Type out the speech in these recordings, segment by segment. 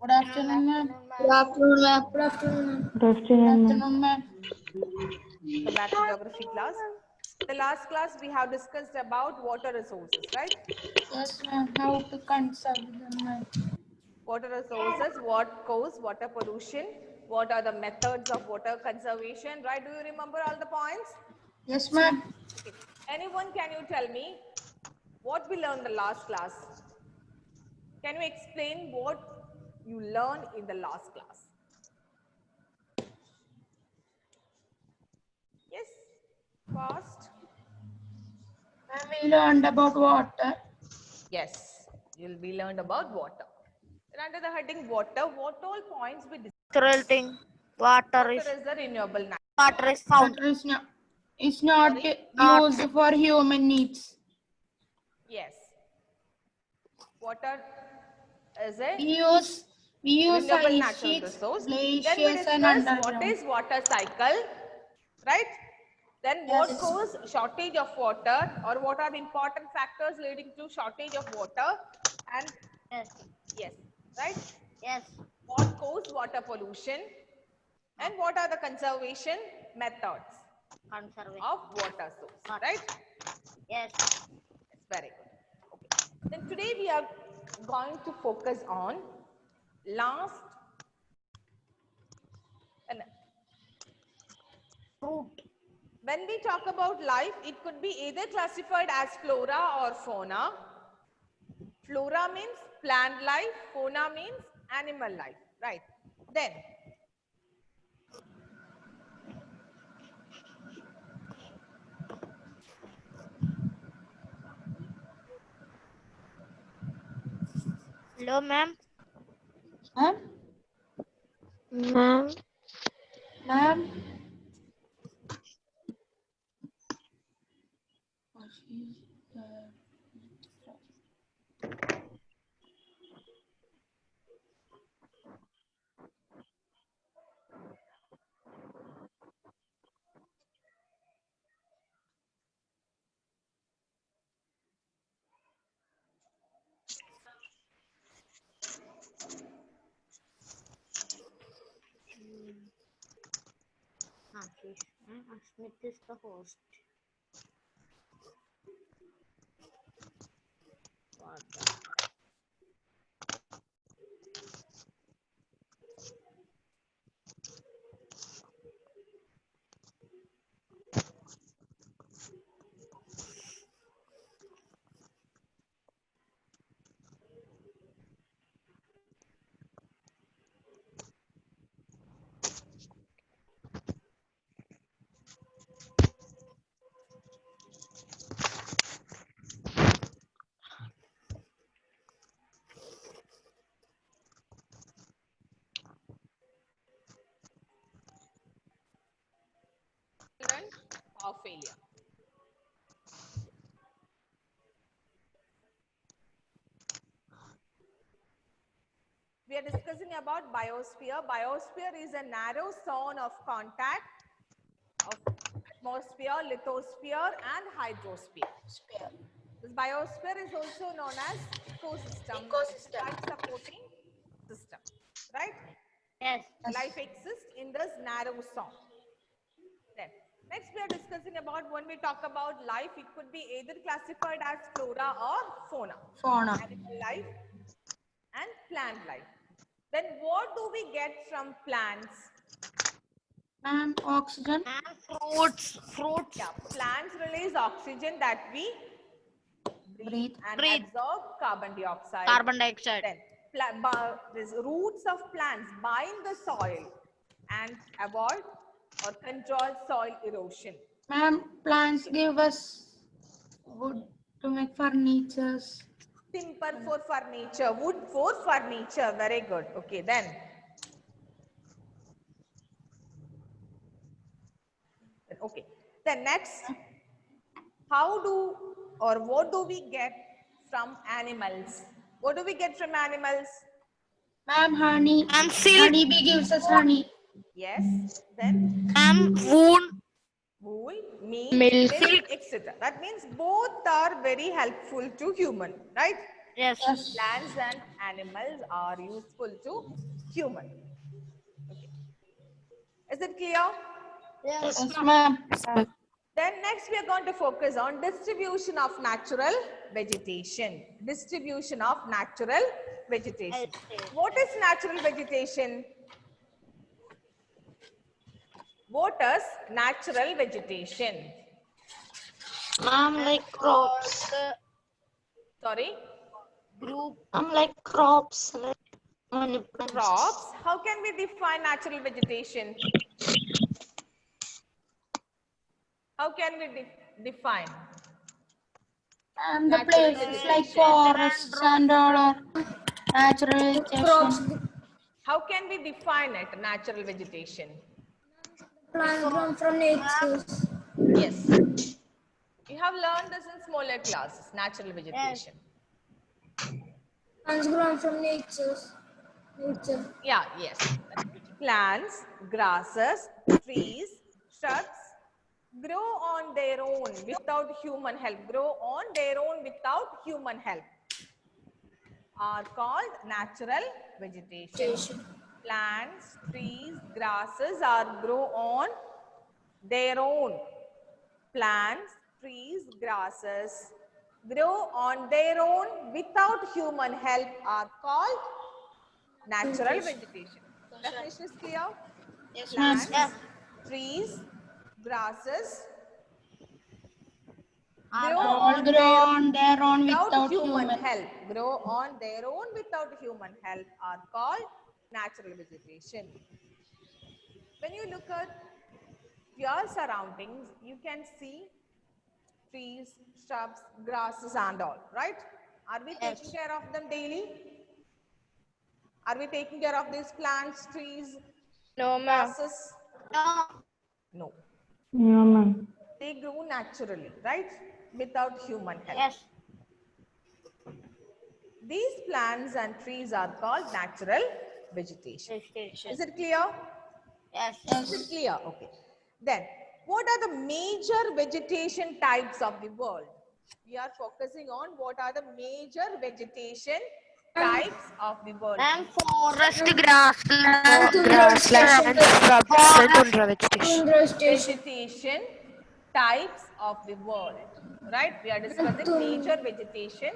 Good afternoon, ma'am. Good afternoon, ma'am. Good afternoon. Good afternoon, ma'am. Come back to geography class. The last class we have discussed about water resources, right? Yes, ma'am. How to conserve them, ma'am. Water resources, what cause water pollution, what are the methods of water conservation, right? Do you remember all the points? Yes, ma'am. Okay. Anyone, can you tell me what we learned in the last class? Can you explain what you learned in the last class? Yes, fast. Ma'am, we learned about water. Yes, we learned about water. And under the heading water, what all points we discussed? Natural thing. Water is a renewable natural. found. Water is not Sorry? used for human needs. Yes. Water is a We use renewable ice natural sheets, resource. Then we glaciers, and discuss what underground. is water cycle, right? Then what cause shortage of water, or what are the important factors leading to shortage of water, and yes, right? Yes. What cause water pollution, and what are the conservation methods Conservation. of water source, right? Yes. It's very good. Okay. Then today we are going to focus on last and Fruit. when we talk about life, it could be either classified as flora or fauna. Flora means plant life, fauna means animal life, right? Then Hello, ma'am. Ma'am? Ma'am. Ma'am? Smith is the host. children of failure. We are discussing about biosphere. Biosphere is a narrow zone of contact of atmosphere, lithosphere, and hydrosphere. This biosphere is also known as ecosystem. It's life supporting system, right? Yes. Life exists in this narrow zone. Then, next we are discussing about when we talk about life, it could be either classified as flora or fauna. Fauna. Animal life and plant life. Then what do we get from plants? Ma'am, oxygen. Fruits. Yeah, plants release oxygen that we breathe and absorb carbon dioxide. Carbon dioxide. Then these roots of plants bind the soil and avoid or control soil erosion. Ma'am, plants give us wood to make furnitures. Timber for furniture, wood for furniture. Very good. Okay, then. Okay. Then next, how do or what do we get from animals? What do we get from animals? Ma'am, honey. Ma'am, silk. Honeybee gives us honey. Yes. Then Ma'am, wool. wool, meat, Milk. milk, etc. That means both are very helpful to human, right? Yes. Yes. Plants and animals are useful to human. Okay. Is it clear? Yes. Yes, ma'am. Then next we are going to focus on distribution of natural vegetation. Distribution of natural vegetation. What is natural vegetation? What is natural vegetation? Ma'am, like crops. Sorry? Group. Like crops, like many plants. Crops. How can we define natural vegetation? How can we define? And the Natural places like vegetation. forests and all are natural vegetation. How can we define it, natural vegetation? Plants grown from nature. Yes. You have learned this in smaller classes, natural vegetation. Plants grown from nature. Yeah, yes. Plants, grasses, trees, shrubs grow on their own without human help. Grow on their own without human help. Are called natural vegetation. Plants, trees, grasses are grow on their own. Plants, trees, grasses grow on their own without human help are called natural vegetation. Definition is clear? Yes, ma'am. Plants, trees, grasses grow All on grow their on their own without without human human. help. Grow on their own without human help are called natural vegetation. When you look at your surroundings, you can see trees, shrubs, grasses and all, right? Are we taking care of them daily? Are we taking care of these plants, trees, grasses? No. No. No, ma'am. They grow naturally, right? Without human help. Yes. These plants and trees are called natural vegetation. Is it clear? Yes. Is it clear? Okay. Then, what are the major vegetation types of the world? We are focusing on what are the major vegetation types of the world. And forest, grassland, Grassland, Tundra vegetation. Tundra station. Vegetation types of the world. Right? We are discussing major vegetation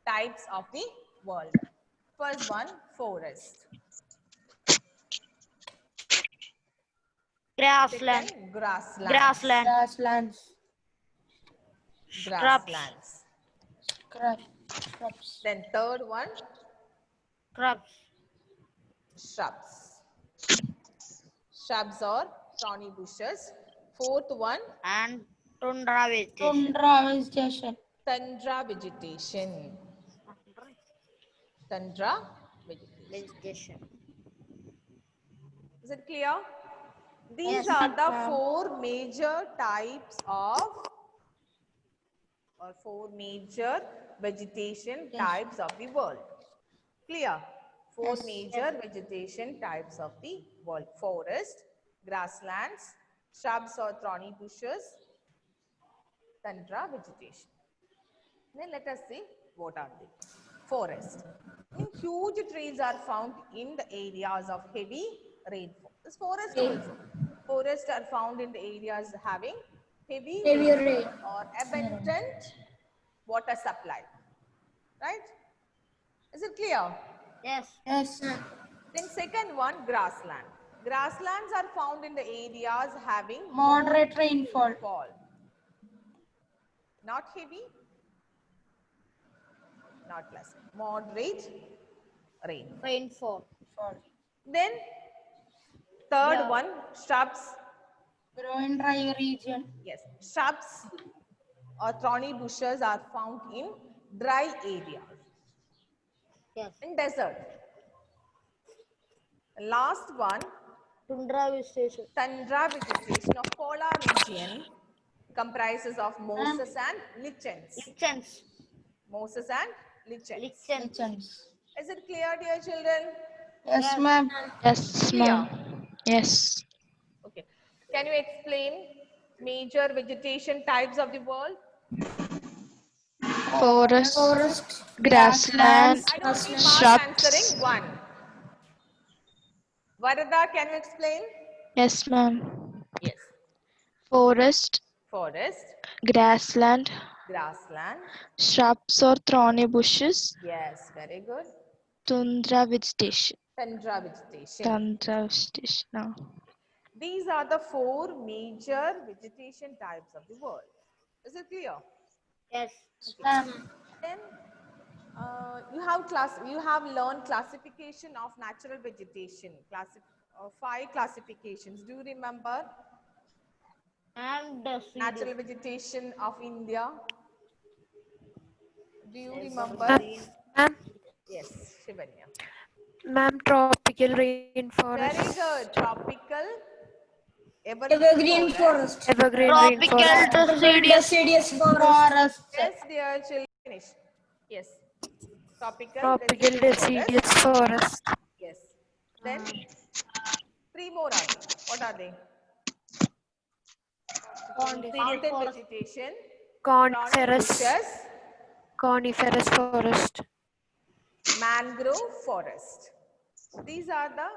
types of the world. First one, forest. grassland, Second, grasslands. grassland, Grasslands. Grasslands. Shrubs. Then third one, shrubs, shrubs. Shrubs or thorny bushes. Fourth one, and tundra vegetation. Tundra vegetation. tundra vegetation. Tundra vegetation. Vegetation. Is it clear? These Yes, are the ma'am. four major types of or four major vegetation types of the world. Clear? Four major vegetation types of the world. Forest, grasslands, shrubs or thorny bushes, tundra vegetation. Then let us see what are they. Forest. Huge trees are found in the areas of heavy rainfall. This forest also. Forests are found in the areas having heavy rain or abundant water supply. Right? Is it clear? Yes. Yes. Then second one, grassland. Grasslands are found in the areas having Moderate rainfall. fall. Not heavy, not less. Moderate rain. Rainfall. Then third one, shrubs. Grow in dry region. Yes, shrubs or thorny bushes are found in dry areas. Yes. In desert. Last one, Tundra vegetation. tundra vegetation of polar region comprises of mosses and lichens. Lichens. Mosses and lichens. Lichens. Lichens. Is it clear, dear children? Yes, ma'am. Yes, Clear? Yes. Okay. Can you explain major vegetation types of the world? Forest, Forest. grassland, I don't need marks shrubs. answering. 1. Varada, can you explain? Yes, ma'am. Yes. Forest, Forest, grassland, grassland. shrubs or thorny bushes, Yes, very good. tundra vegetation. Tundra vegetation. Tundra vegetation. No. These are the 4 major vegetation types of the world. Is it clear? Yes. Ma'am. Then you have learned classification of natural vegetation. 5 classifications. Do you remember? And Natural vegetation of India. Do you remember? Ma'am, Yes, Shivanya. ma'am, tropical Very rainforest. good. Tropical. Evergreen forest. Evergreen tropical rainforest. deciduous. Deciduous forest. Forest. Yes, dear children. Finish. Yes. Tropical Tropical deciduous forest. deciduous forest. Yes. Then 3 more are there. What are they? Mountain vegetation. Coniferous, Bushes, coniferous forest. mangrove forest. These are the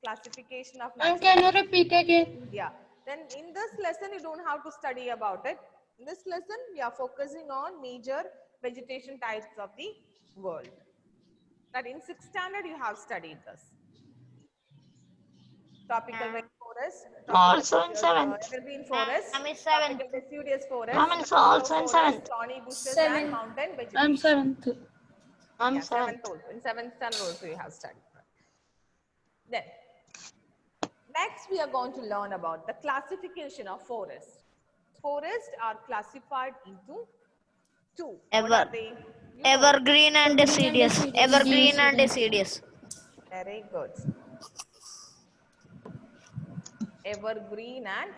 classification of Ma'am, natural. can you repeat again? Yeah. Then in this lesson, you don't have to study about it. In this lesson, we are focusing on major vegetation types of the world. That in 6th standard, you have studied this. Tropical rainforest, Also in 7th. evergreen forest, I'm in 7th. tropical deciduous forest, Ma'am, it's also in forest, 7th. thorny bushes, and 7th. mountain I'm vegetation. 7th. I'm Yeah, 7th. 7th also. In 7th standard also you have studied. Then, next we are going to learn about the classification of forests. Forests are classified into 2. What are they? You know. Evergreen and deciduous. Evergreen and deciduous. Very good. Evergreen and,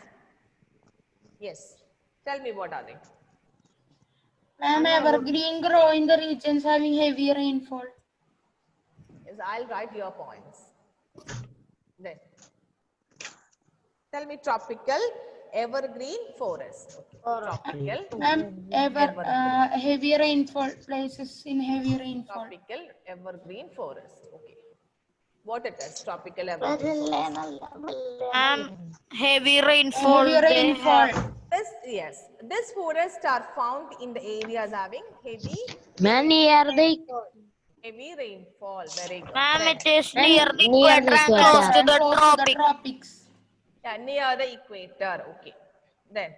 yes. Tell me what are they? Ma'am, evergreen grow in the regions having heavy rainfall. Yes, I'll write your points. Then, tell me tropical, evergreen, forest. Okay. Tropical, Ma'am, heavy rainfall places in heavy rainfall. tropical, evergreen, forest. Okay. What it is? Tropical, evergreen, forest. Heavy rainfall. Heavy rainfall. This forests are found in the areas having heavy rainfall. Very good. Ma'am, Then, it is near the near equator the and close to And the close to the tropic. tropics. yeah, near the equator. Okay. Then,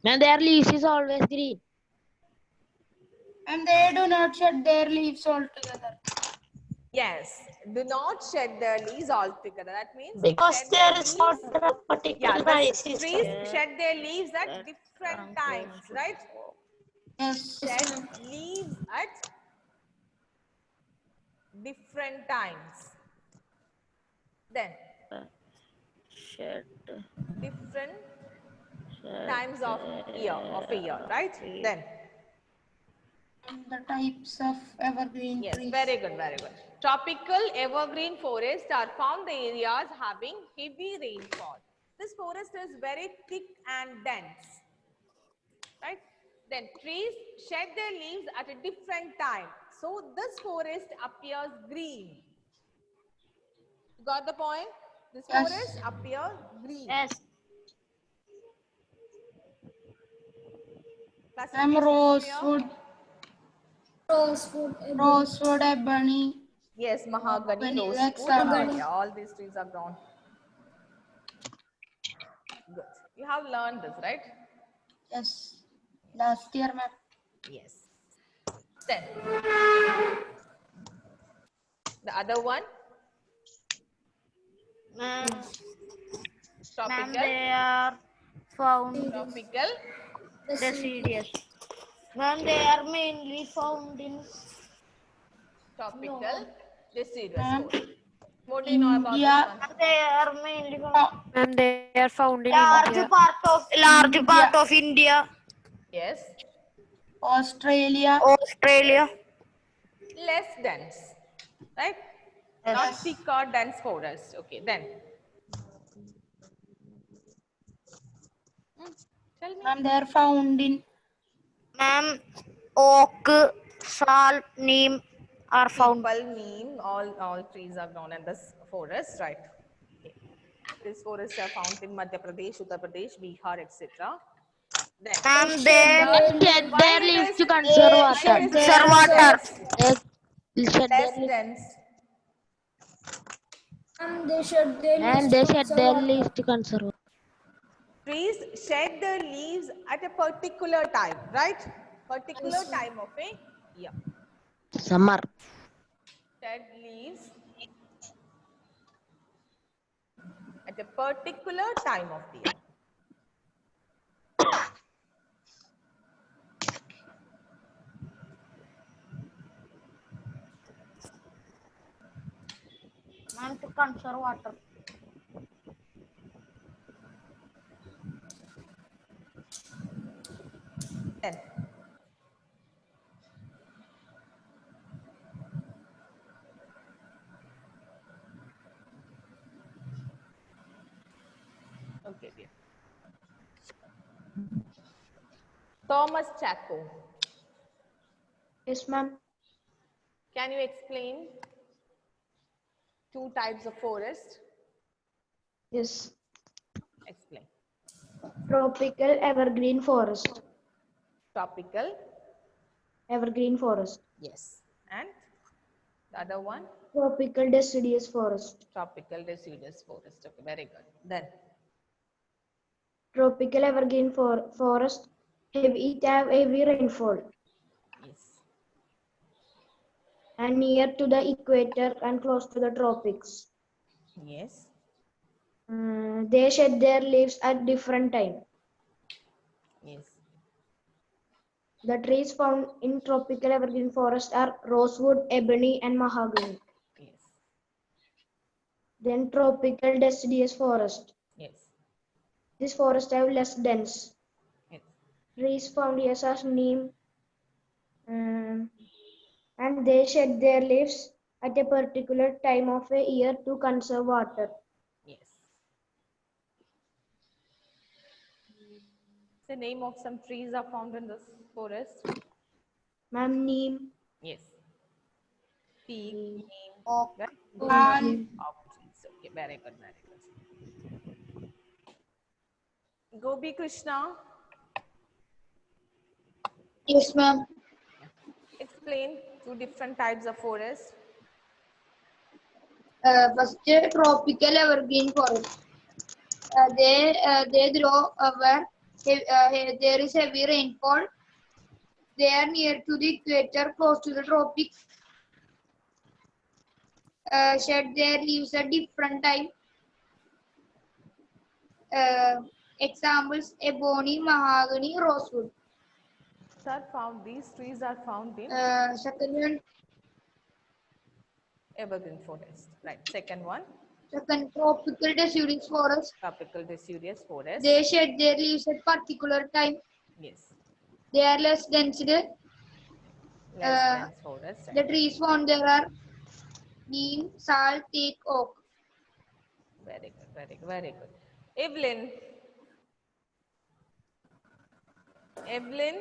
Ma'am, their leaves is always green. And they do not shed their leaves altogether. yes, do not shed their leaves altogether. That means Because shed there their is leaves. not a particular Yeah, the system. trees shed their leaves at different times, right? Yes. Shed leaves at different times. Then, different times of a year, right? Then, And the types of evergreen yes, trees. very good, very good. Tropical evergreen forests are found in areas having heavy rainfall. This forest is very thick and dense, right? Then trees shed their leaves at a different time. So this forest appears green. You got the point? This Yes. forest appears green. Yes. Ma'am, Classification rosewood, Rosewood. rosewood, ebony. yes, mahogany, Mahogany, rosewood, hexagon. yeah, all these trees are grown. Good. You have learned this, right? Yes. Last year, ma'am. Yes. Then the other one, Ma'am, tropical, they are found tropical, deciduous. Ma'am, they are mainly found in tropical, deciduous Ma'am, forest. What do you know about India. this one? they are mainly found Ma'am, they are found in large India. part of India, Yes, Australia. Australia. less dense, right? Not thick or dense forest. Okay, then. Tell me. Ma'am, they are found in Ma'am, oak, sal, neem are found. Peepal, neem, all trees are grown in this forest, right? Okay. These forests are found in Madhya Pradesh, Uttar Pradesh, Bihar, etc. Then, Ma'am, they Ma'am, shed why their it leaves is to conserve water. conserve water. They shed their less leaves. dense? And they shed their And leaves they to shed conserve their water. leaves to conserve. Trees shed their leaves at a particular time, right? Particular time of a year. Summer. Shed leaves at a particular time of the year. Ma'am, to conserve water. Then, okay, dear. Thomas Chaco, Yes, ma'am. can you explain two types of forest? Yes. Explain. Tropical evergreen forest. Tropical, Evergreen forest. yes. And the other one? Tropical deciduous forest. Tropical deciduous forest. Okay, very good. Then, Tropical evergreen forest. It have heavy rainfall yes. and near to the equator and close to the tropics. Yes. They shed their leaves at different time. Yes. The trees found in tropical evergreen forest are rosewood, ebony, and mahogany. Yes. Then tropical deciduous forest. Yes. This forest have less dense. Yes. Trees found here are neem, and they shed their leaves at a particular time of a year to conserve water. Yes. The name of some trees are found in this forest. Ma'am, neem, Yes. Teak, neem, Oak. right? Palm. Oak trees. Okay, very good, very good. Gopi Krishna, Yes, ma'am. explain two different types of forest. First, tropical evergreen forest. They grow where there is heavy rainfall. They are near to the equator, close to the tropics. Shed their leaves at different time. Examples: ebony, mahogany, rosewood. These trees are found in Second one, evergreen forest. Right. Second one, tropical deciduous forest. tropical deciduous forest. They shed their leaves at particular time. Yes. They are less dense. Less dense forest. The trees found there are neem, sal, teak, oak. Very good, very good, very good. Evelyn. Evelyn.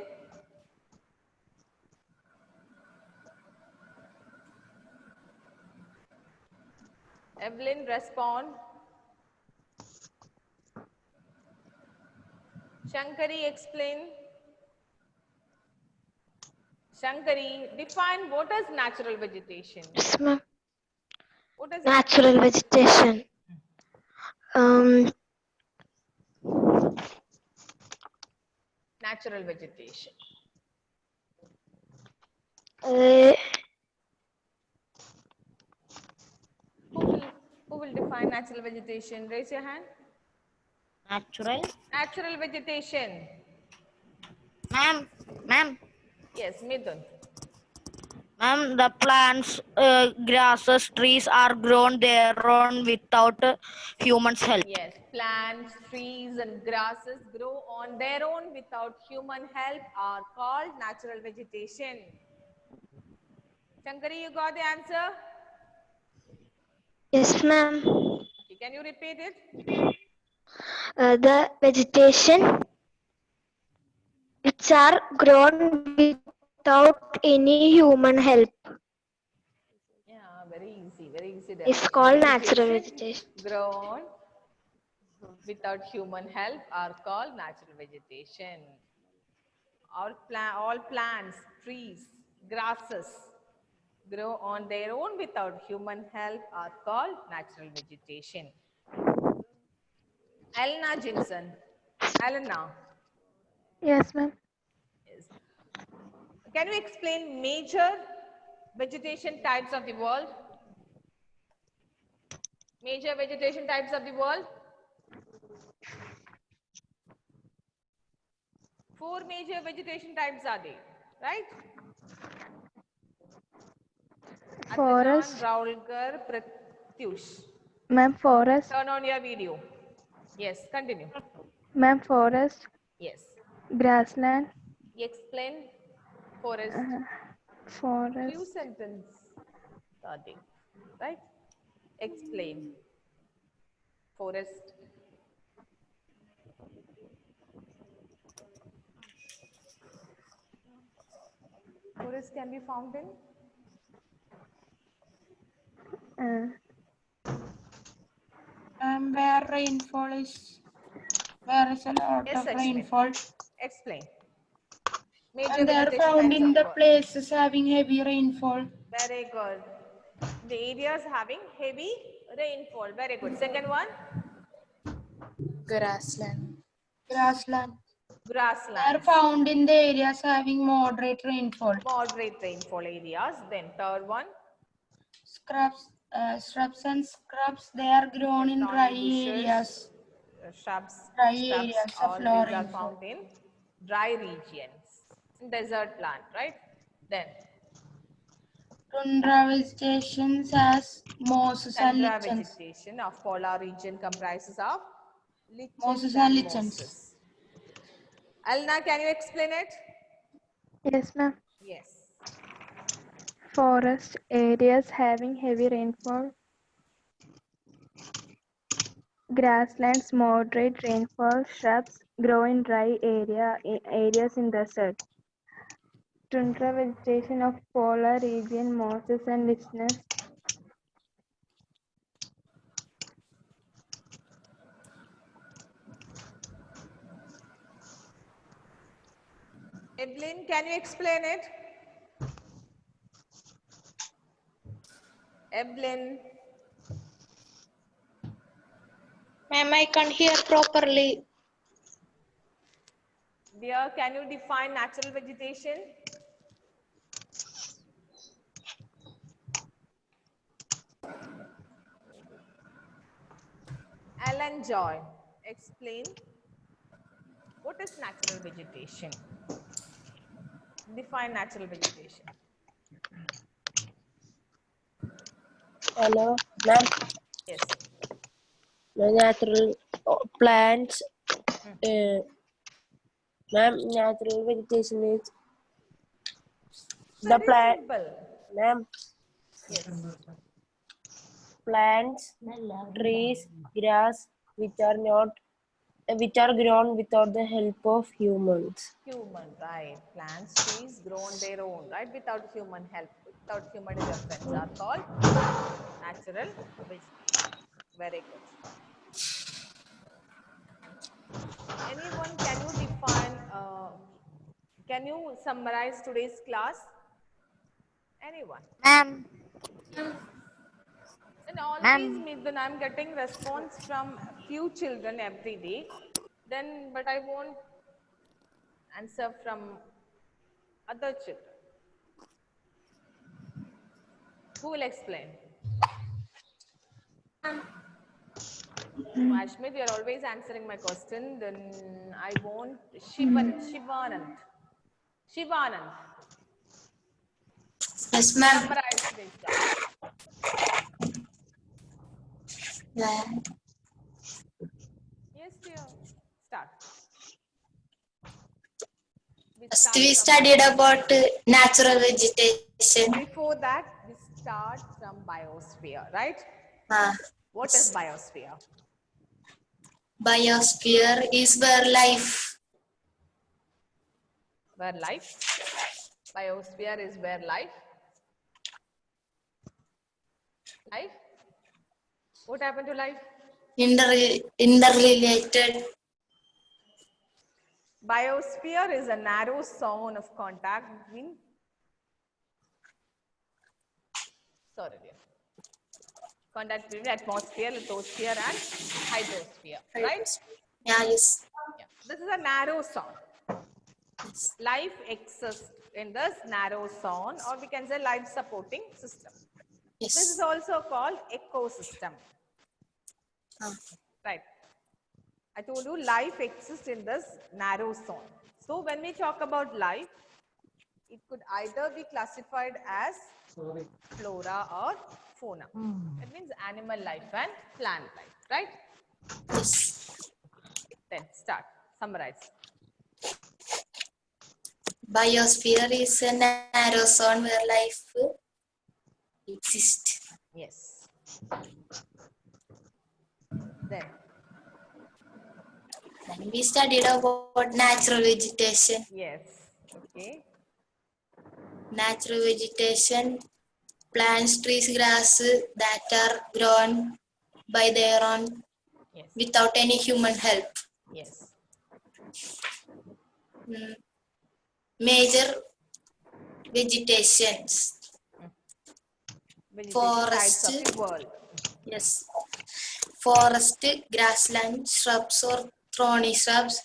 Evelyn, respond. Shankari, explain. Shankari, define what is natural vegetation. Yes, ma'am. What is Natural vegetation. natural vegetation? Who will define natural vegetation? Raise your hand. Natural. Natural vegetation. Ma'am, Yes, Midun. ma'am, the plants, grasses, trees are grown their own without humans' help. Yes, plants, trees and grasses grow on their own without human help are called natural vegetation. Shankari, you got the answer? Yes, ma'am. Okay, can you repeat it? The vegetation which are grown without any human help. Yeah, very easy, very easy. It's called natural vegetation. Grown without human help are called natural vegetation. All plants, trees, grasses grow on their own without human help are called natural vegetation. Elena Jinson. Elena, Yes, ma'am. yes. Can you explain major vegetation types of the world? Major vegetation types of the world? 4 major vegetation types are there, right? Forest. Raulkar, Pratyush. Ma'am, forest. Turn on your video. Yes, continue. Ma'am, forest. Yes. Grassland. Explain forest. Few Forest. sentences are there, right? Explain forest. Forest can be found in Where rainfall is, where is a lot Yes, of Ashwin. rainfall. Explain. Major And they are vegetation found types in of the world. places having heavy rainfall. Very good. The areas having heavy rainfall. Very good. Second one, Grassland. Grassland. They are grasslands. found in the areas having moderate rainfall. Moderate rainfall areas. Then third one, Shrubs and scrubs, they are grown in dry bushes, areas. shrubs, Dry shrubs, areas of all low these are rainfall. found in dry regions. Desert plant, right? Then Tundra vegetation has mosses and tundra lichens. vegetation of polar region comprises of lichens Mosses and and lichens. mosses. Alna, can you explain it? Yes, ma'am. Yes. Forest areas having heavy rainfall. Grasslands, moderate rainfall. Shrubs grow in dry areas in desert. Tundra vegetation of polar region, mosses and lichens. Evelyn, can you explain it? Evelyn, Ma'am, I can't hear properly. dear, can you define natural vegetation? Alan Joy, explain what is natural vegetation? Define natural vegetation. Hello, ma'am. Yes. The natural plants. Ma'am, natural vegetation is the Very plant. simple. Ma'am, Yes. plants, trees, grass, which are grown without the help of humans. Human, right? Plants, trees grow on their own, right? Without human help, without human interference are called natural vegetation. Very good. Anyone, can you define, can you summarize today's class? Anyone? Ma'am. And always, when I'm getting response from few children every day, then, but I won't answer from other children. Who will explain? Ashmit, you are always answering my question. Then I want Shivanand. Shivanand. Yes, ma'am. Summarize today's class. Yes, dear. Start. First, we studied about natural vegetation. Before that, we start from biosphere, right? What is biosphere? Biosphere is where life. Where life Biosphere is where life. What happened to life? Interrelated. Biosphere is a narrow zone of contact between atmosphere, lithosphere, and hydrosphere. Right? Yeah, yes. Yeah. This is a narrow zone. Life exists in this narrow zone, or we can say life supporting system. Yes. This is also called ecosystem. Right. I told you life exists in this narrow zone. So when we talk about life, it could either be classified as flora or fauna. That means animal life and plant life, right? Yes. Then start, summarize. Biosphere is a narrow zone where life exists. Yes. Then We studied about natural vegetation. yes. Okay. Natural vegetation, plants, trees, grass that are grown by their own Yes. without any human help. Yes. Major vegetations. Vegetation Forest. types of the world. Yes. Forest, grassland, shrubs or thorny shrubs,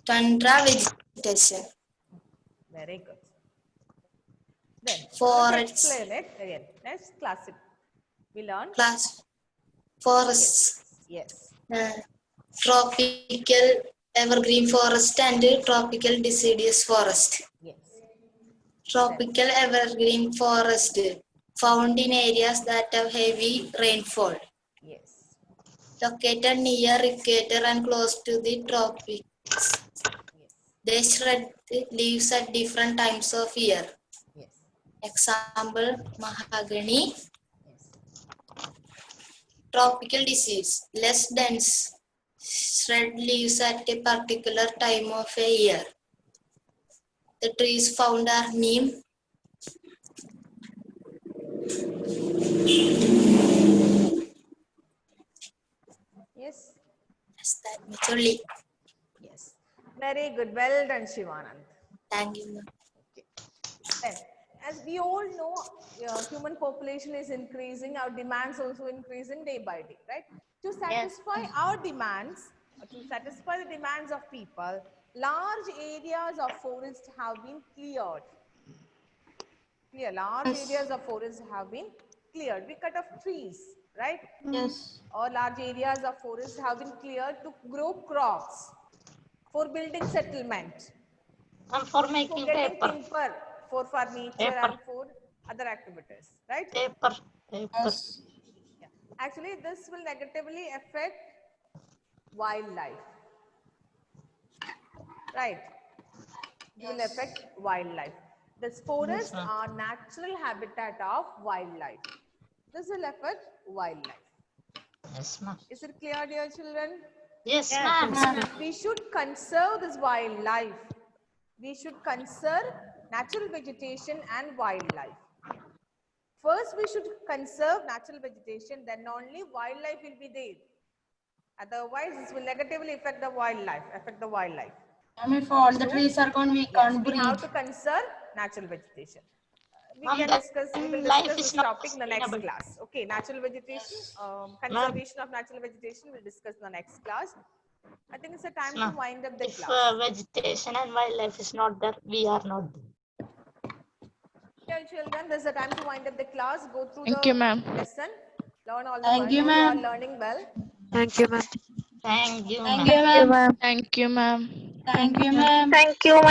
tundra vegetation. Very good. Then Forests. let's explain it again. Let's class it. We learn Forests. Yes. Tropical evergreen forest and tropical deciduous forest. Yes. Tropical evergreen forest found in areas that have heavy rainfall. Yes. Located near equator and close to the tropics. Yes. They shed leaves at different times of year. Yes. Example, mahogany. Yes. Tropical disease, less dense, shed leaves at a particular time of a year. The trees found are neem, Yes. yes, that much only. Yes. Very good. Well done, Shivanand. Thank you. Okay. Then, as we all know, human population is increasing. Our demands also increasing day by day, right? To satisfy our demands, to satisfy the demands of people, large areas of forest have been cleared. Large areas of forest have been cleared. We cut off trees, right? Yes. Or large areas of forest have been cleared to grow crops, for building settlement, For making getting paper. timber for furniture Paper. and for other activities, right? Paper. Yes. Yeah. Actually, this will negatively affect wildlife, right? It will affect wildlife. The forests are natural habitat of wildlife. This will affect wildlife. Yes, ma'am. Is it clear, dear children? Yes, ma'am. We should conserve this wildlife. We should conserve natural vegetation and wildlife. First, we should conserve natural vegetation, then only wildlife will be there. Otherwise, this will negatively affect the wildlife. If all the trees are gone, we can't We breathe. have to conserve natural vegetation. We Ma'am, will discuss life this is not topic in the next sustainable. class. Okay, natural vegetation, conservation of natural vegetation, we'll discuss in the next class. I think it's a time to wind up the If class. vegetation and wildlife is not there, we are not there. Dear children, this is the time to wind up the class. Go through Thank the you, ma'am. lesson. Learn all the Thank you, words. You are ma'am. learning well. Thank you, ma'am. Thank you, Thank ma'am. you, ma'am. Thank you, ma'am. Thank you, ma'am. Thank you, ma'am.